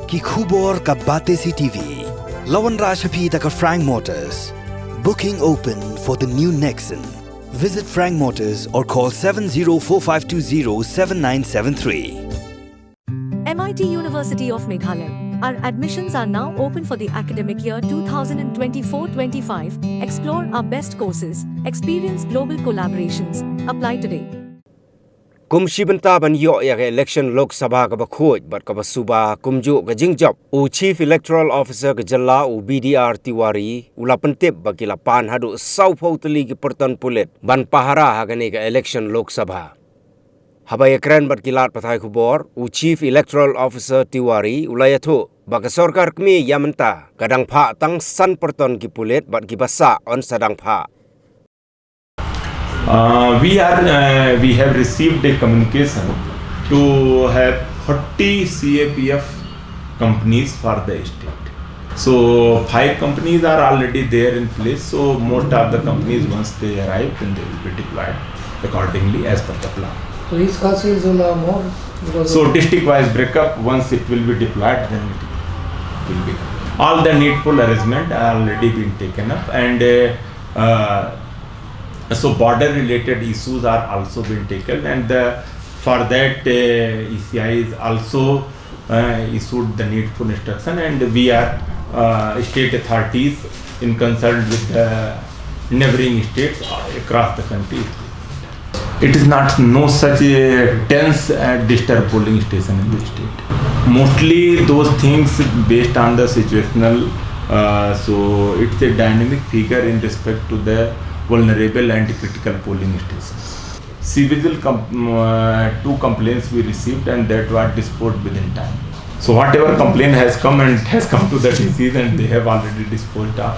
कि khubor ka Batesi TV. Lawan Rashapi taka Frank Motors. Booking open for the new Nexon. Visit Frank Motors or call 7045207973. MIT University of Meghalaya. Our admissions are now open for the academic year 2024-25. Explore our best courses, experience global collaborations. Apply today. Kumshibanta ban yo ya election Lok Sabha ka bakhoj bat ka basuba kumju ka jingjap u Chief Electoral Officer ka jalla u BDR Tiwari ulapantip bakila pan hadu sauphautli ki Pyrton pulit ban Pahara hagani ka election Lok Sabha. Habay ekran bat kilat pathai khubor u Chief Electoral Officer Tiwari ulayathu baka sarkar kmi yamanta kadang Phah tang san Pyrton ki pulit bat ki basa on sadang Phah. We have received a communication to have 40 CAPF companies for the state. So 5 companies are already there in place. So most of the companies, once they arrive, then they will be deployed accordingly as per the plan. So each council will more. So district-wise breakup, once it will be deployed, then it will be. All the needful arrangement are already been taken up, and so border-related issues are also being taken, and for that ECI is also issued the needful instruction, and we are state authorities in concern with the neighboring states across the country. It is not no such tense and disturbed polling station in the state. Mostly those things based on the situational, so it's a dynamic figure in respect to the vulnerable and critical polling stations. Civil 2 complaints we received, and that were disposed within time. So whatever complaint has come and has come to the DCs, and they have already disposed of.